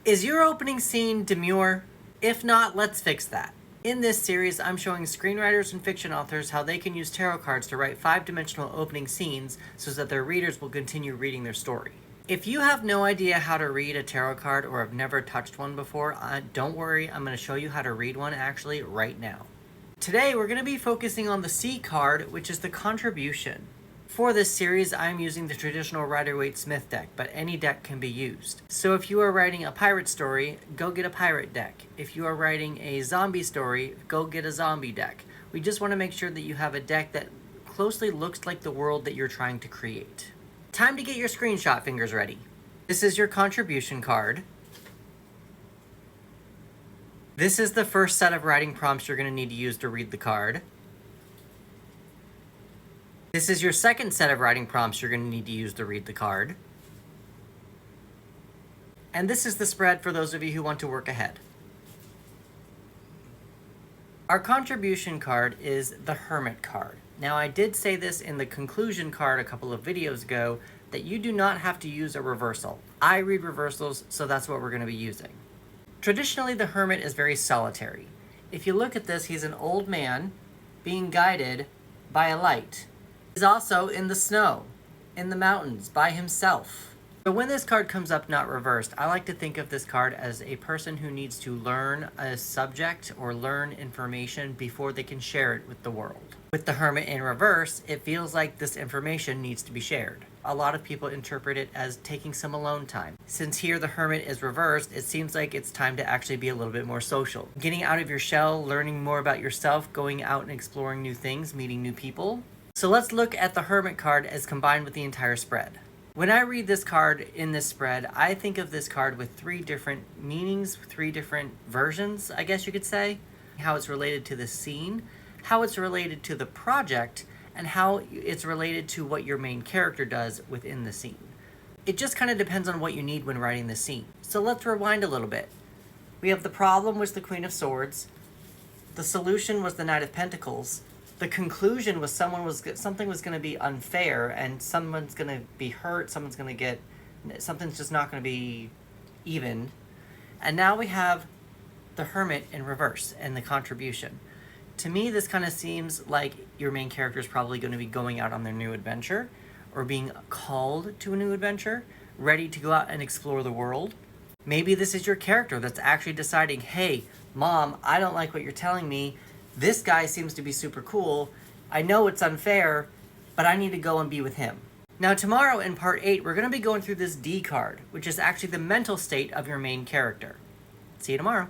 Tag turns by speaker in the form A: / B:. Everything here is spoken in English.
A: Is your opening scene demure? If not, let's fix that. In this series, I'm showing screenwriters and fiction authors how they can use tarot cards to write 5-dimensional opening scenes so that their readers will continue reading their story. If you have no idea how to read a tarot card or have never touched one before, don't worry, I'm going to show you how to read one actually right now. Today, we're going to be focusing on the C card, which is the contribution. For this series, I'm using the traditional Rider-Waite-Smith deck, but any deck can be used. So if you are writing a pirate story, go get a pirate deck. If you are writing a zombie story, go get a zombie deck. We just want to make sure that you have a deck that closely looks like the world that you're trying to create. Time to get your screenshot fingers ready. This is your contribution card. This is the first set of writing prompts you're going to need to use to read the card. This is your second set of writing prompts you're going to need to use to read the card. And this is the spread for those of you who want to work ahead. Our contribution card is the Hermit card. Now, I did say this in the conclusion card a couple of videos ago, that you do not have to use a reversal. I read reversals, so that's what we're going to be using. Traditionally, the Hermit is very solitary. If you look at this, he's an old man being guided by a light. He's also in the snow, in the mountains, by himself. So when this card comes up not reversed, I like to think of this card as a person who needs to learn a subject or learn information before they can share it with the world. With the Hermit in reverse, it feels like this information needs to be shared. A lot of people interpret it as taking some alone time. Since here the Hermit is reversed, it seems like it's time to actually be a little bit more social. Getting out of your shell, learning more about yourself, going out and exploring new things, meeting new people. So let's look at the Hermit card as combined with the entire spread. When I read this card in this spread, I think of this card with 3 different meanings, 3 different versions, I guess you could say. How it's related to the scene, how it's related to the project, and how it's related to what your main character does within the scene. It just kind of depends on what you need when writing the scene. So let's rewind a little bit. We have the problem was the Queen of Swords. The solution was the Knight of Pentacles. The conclusion was something was going to be unfair, and someone's going to be hurt, something's just not going to be even. And now we have the Hermit in reverse and the contribution. To me, this kind of seems like your main character is probably going to be going out on their new adventure, or being called to a new adventure, ready to go out and explore the world. Maybe this is your character that's actually deciding, hey, Mom, I don't like what you're telling me. This guy seems to be super cool. I know it's unfair, but I need to go and be with him. Now tomorrow in part 8, we're going to be going through this D card, which is actually the mental state of your main character. See you tomorrow.